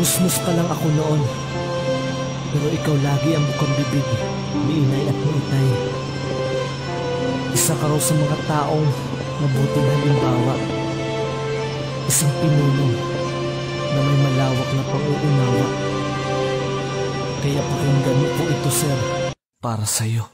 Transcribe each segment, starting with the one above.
Musmus pa lang ako noon, pero ikaw lagi ang bukang bibig, miinay at maitay. Isa ka raw sa mga taong mabuting halimbawa, isang pinuno na may malawak na pag-uunawa. Kaya pakinggan mo po ito, sir, para sa'yo.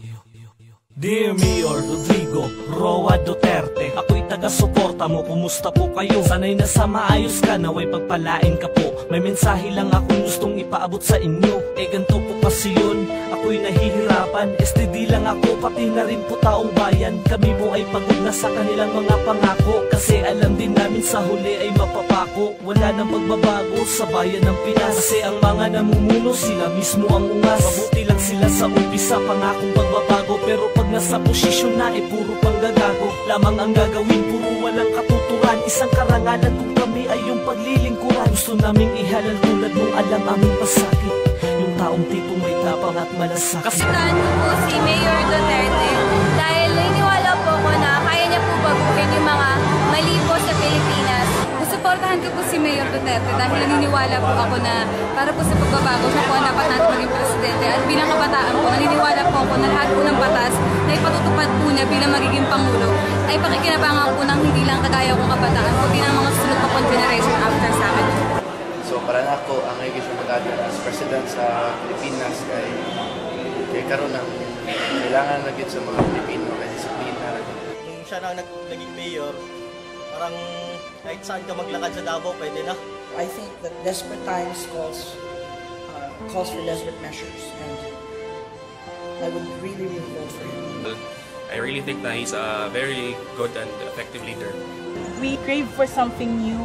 Dear Mayor Rodrigo Roa Duterte, ako'y taga-suporta mo, kumusta po kayo? Sana'y nasa maayos ka, naway pagpalain ka po. May mensahe lang akong gustong ipaabot sa inyo. Ganito po kasi yun, ako'y nahihirapan. STD lang ako, pati na rin po taong bayan. Kami po ay pagod na sa kanilang mga pangako, kasi alam din namin sa huli ay mapapako. Wala nang pagbabago sa bayan ng Pinas, kasi ang mga namumuno sila mismo ang ungas. Mabuti lang sila sa umpisa, pangakong pagbabago, pero pag nasa posisyon na puro panggagago. Lamang ang gagawin, puro walang katuturan. Isang karangalan kung kami ay yung paglilingkuran. Gusto naming ihalal tulad mong alam aming pasakit, yung taong tipong may tapang at malasakit. Kapitan ko po si Mayor Duterte dahil naniniwala po ako na kaya niya po baguhin yung mga mali po sa Pilipinas. Suportahan ko po si Mayor Duterte dahil naniniwala po ako na para po sa pagbabago siya po ang dapat natin maging presidente. At bilang kabataan po, naniniwala po ako na lahat po ng batas na ipatutupad po niya bilang magiging Pangulo ay pakikinabangan po ng hindi lang kagaya kong kabataan, kundi ng mga sunod pa pong generation after sa akin. So para na ako, ang higit sa mag-agal as president sa Pilipinas kay karon ng kailangan na sa mga Pilipino kay disiplina. Nung siya na naging mayor, parang kahit saan ka maglakad sa Davao, pwede na. I think that desperate times calls for desperate measures, and I would really vote for him. I really think that he's a very good and effective leader. We crave for something new.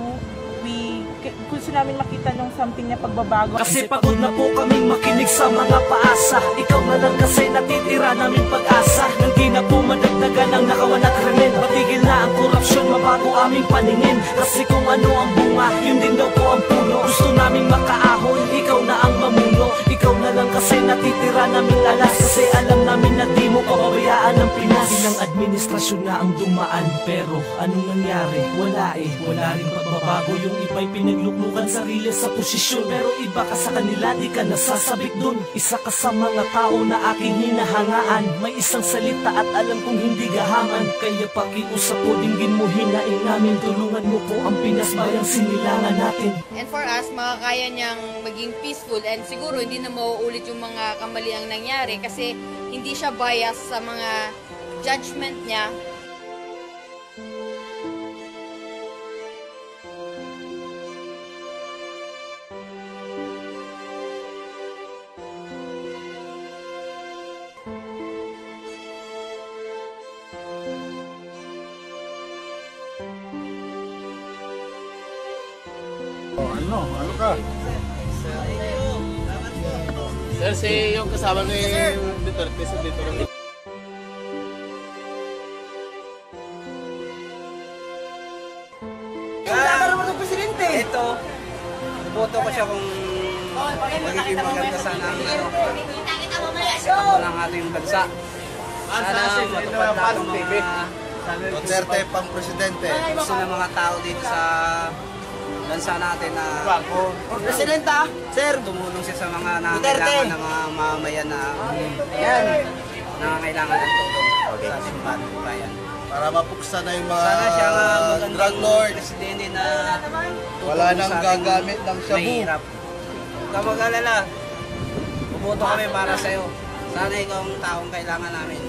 Gusto namin makita nung something na pagbabago. Kasi pagod na po kaming makinig sa mga paasa. Ikaw na lang kasi natitira namin pag-asa. Nang di na po madagdagan ang nakawan at krimen. Matigil na ang korupsyon, mabago aming paningin. Kasi kung ano ang bunga, yun din daw po ang puno. Gusto naming makaahon, ikaw na ang mamuno. Ikaw na lang kasi natitira naming alas. Kasi alam namin na di mo pababayaan ng Pinas. Ilang administrasyon na ang dumaan, pero anong nangyari? Wala wala rin pagbabago. Yung iba'y pinagluklukan sarili sa posisyon, pero iba ka sa kanila, di ka nasasabik dun. Isa ka sa mga tao na aking hinahangaan. May isang salita at alam kong hindi gahaman. Kaya pakiusap ko, dinggin mo, hinaing namin. Tulungan mo po ang Pinas, bayang sinilangan natin. And for us, makakaya niyang maging peaceful and siguro hindi na mauulit yung mga kamaliang nangyari kasi hindi siya bias sa mga judgment niya. Ano ka? Sir, si yung kasama ni Duterte sa Duterte. Presidente. Ito, boto ko siya kung magiging maganda sana ang ng ating bansa. Sana matupad natin mga Duterte pang presidente. gusto ng mga tao dito sa bansa natin na Presidenta, sir, tumulong siya sa mga nangangailangan ng mga mamamayan na nangangailangan ng tulong sa simbahan ng bayan. Para mapuksa na yung mga Sana siya nga drug magandang lord. presidente na Wala nang sa ating gagamit ng shabu. mahirap. Huwag ka mag-alala. Bumoto kami para sa'yo. Sana ikaw ang taong kailangan namin.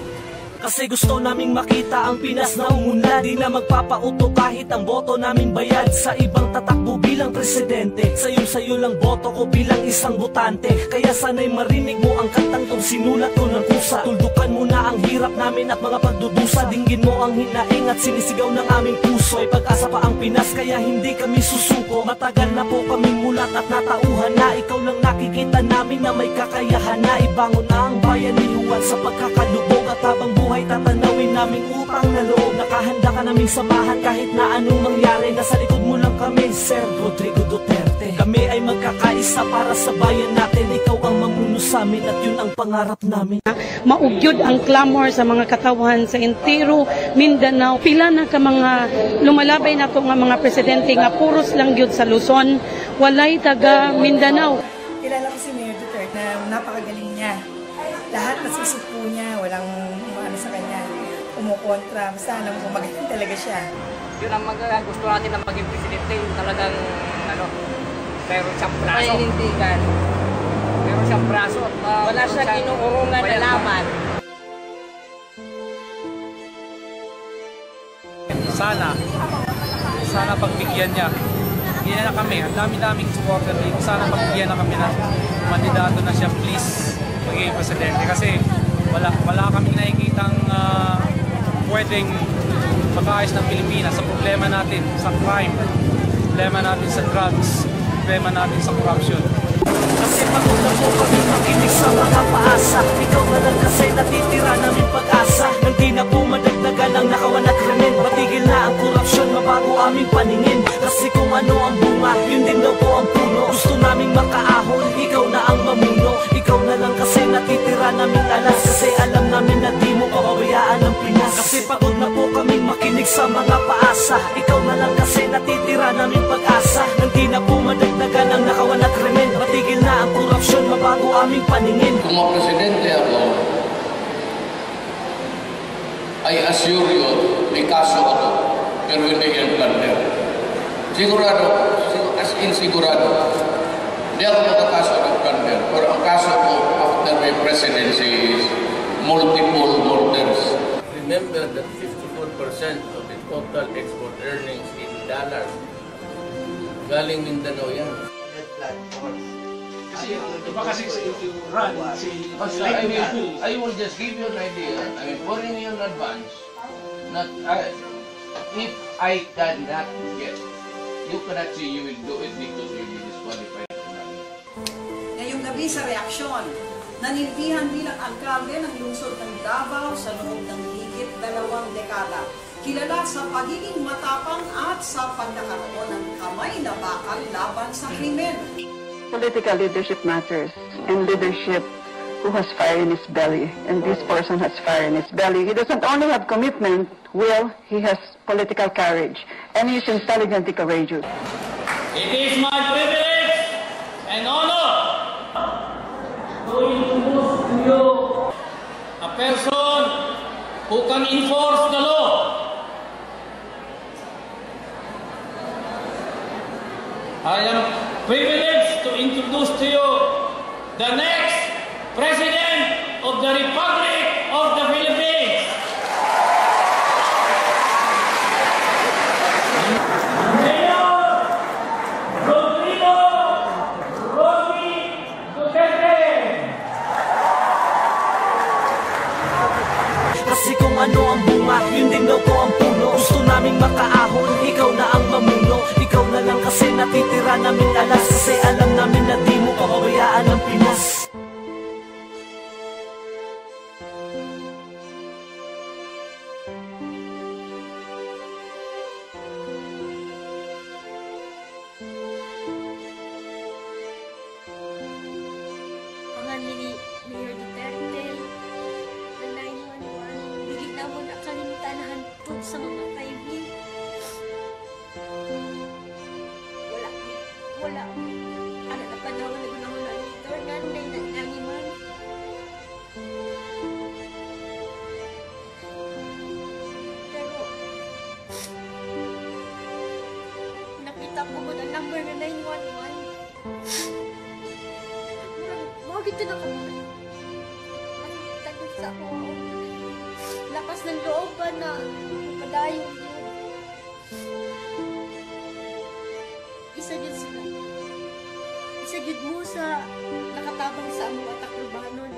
Kasi gusto naming makita ang Pinas na umunlad. Di na magpapauto kahit ang boto naming bayad sa ibang tatakbo bilang presidente. Sayo lang boto ko bilang isang botante. Kaya sana'y marinig mo ang kantang tong sinulat ko ng kusa. Tuldukan mo na ang hirap namin at mga pagdudusa. Dinggin mo ang hinaing at sinisigaw ng aming puso. Ay pag-asa pa ang Pinas kaya hindi kami susuko. Matagal na po kaming mulat at natauhan na. Ikaw lang nakikita namin na may kakayahan na. Ibangon na ang bayan ni Juan sa pagkakalubog. At habang buhay tatanawin naming utang na loob. Nakahanda ka naming samahan kahit na anong mangyari. Nasa likod mo lang kami, Sir Rodrigo Duterte. Kami ay magkakaisa para sa bayan natin. Ikaw ang mamuno sa amin at yun ang pangarap namin. Maugyod ang clamor sa mga katawan sa entero Mindanao. Pila na ka mga lumalabay na to nga mga presidente nga puros lang gyud sa Luzon, walay taga Mindanao. Kilala ko si Mayor Duterte na napakagaling niya. Lahat nasusupo niya, walang ano sa kanya, umukontra. Basta alam ko magaling talaga siya. Yun ang gusto natin na maging presidente, yung talagang meron siyang braso. Panindigan. Meron siyang braso at wala siyang inuurungan na laban. Sana pagbigyan niya. Hindi na kami, ang dami-daming supporter dito. Sana pagbigyan na kami ng kandidato na siya, please, magiging presidente. Kasi wala kaming nakikitang pwedeng makaayos ng Pilipinas sa problema natin sa crime, problema natin sa drugs, problema natin sa corruption. Kasi pagod na po kami makinig sa mga paasa. Ikaw na lang kasi natitira namin pag-asa. Nang di na po madagdagan ang nakawan at krimen. Matigil na ang korupsyon, mabago aming paningin. Kasi kung ano ang bunga, yun din daw po ang puno. Gusto naming makaahon, ikaw na ang mamuno. Ikaw na lang kasi natitira naming alas. Kasi alam namin na di mo pababayaan ang Pinas. Kasi pagod na po kami makinig sa mga paasa. Ikaw na lang kasi natitira naming pag-asa. Nang di na po madagdagan ang nakawan at krimen. Matigil na ang korupsyon, mabago aming paningin. Kung mapresidente ako, I assure you, may kaso ako, pero hindi yan plunder. Sigurado, as in sigurado, hindi ako makakaso ng plunder. Pero ang kaso ko after my presidency is multiple murders. Remember that 54% of the total export earnings in dollars galing Mindanao yan. I will just give you an idea. I mean, pouring you in advance. If I cannot get, you cannot say you will do it because you will be disqualified. Ngayong gabi sa reaksyon, nanilbihan bilang alkalde ng lungsod ng Davao sa loob ng higit 2 dekada. Kilala sa pagiging matapang at sa pagkakaroon ng kamay na bakal laban sa krimen. Political leadership matters, and leadership who has fire in his belly, and this person has fire in his belly. He doesn't only have commitment, will, he has political courage, and he is intelligently courageous. It is my privilege and honor to introduce to you a person who can enforce the law. I am privileged to introduce to you the next President of the Republic of the Philippines. Mayor Rodrigo Romy Duterte. Kasi kung ano ang bunga, yun din daw po ang puno. Gusto naming makaahon, ikaw na ang mamuno. Ikaw na lang kasi natitira naming alas. Kasi alam namin na di mo pababayaan ang Pinas. Ni Mayor Duterte na 911, bigit na mo nakalimutan na hantod sa mga kaibig. Wala. Ano na panahon na gunahula nito, nanay na nangiman. Pero, nakita ko mo na number na 911. Bakit ito na kami? Takot sa ako. Lakas ng loob ba na padayon yun? Isa yun sila. Isa yun mo sa nakatabang sa among atak urbanon.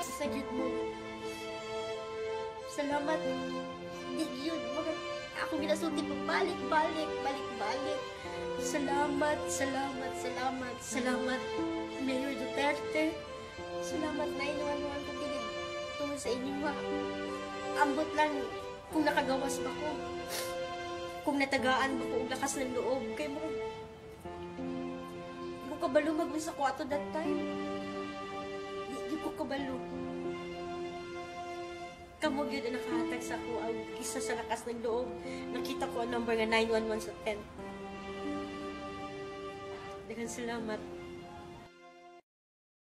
Isa yun mo. Salamat. Di yun. Ako ginasulti pa balik. Salamat. Mayor Duterte. Salamat 911 kung tungkol sa inyo ha. Ambot lang kung nakagawas ba ko. Kung natagaan ba ko ang lakas ng loob. Kaya mo kabalumag mo sa kwarto that time. ko kabalo. Kamo gyud ang nakahatag sa ako ang isa sa lakas ng loob. Nakita ko ang number nga 911 sa 10. Daghang salamat.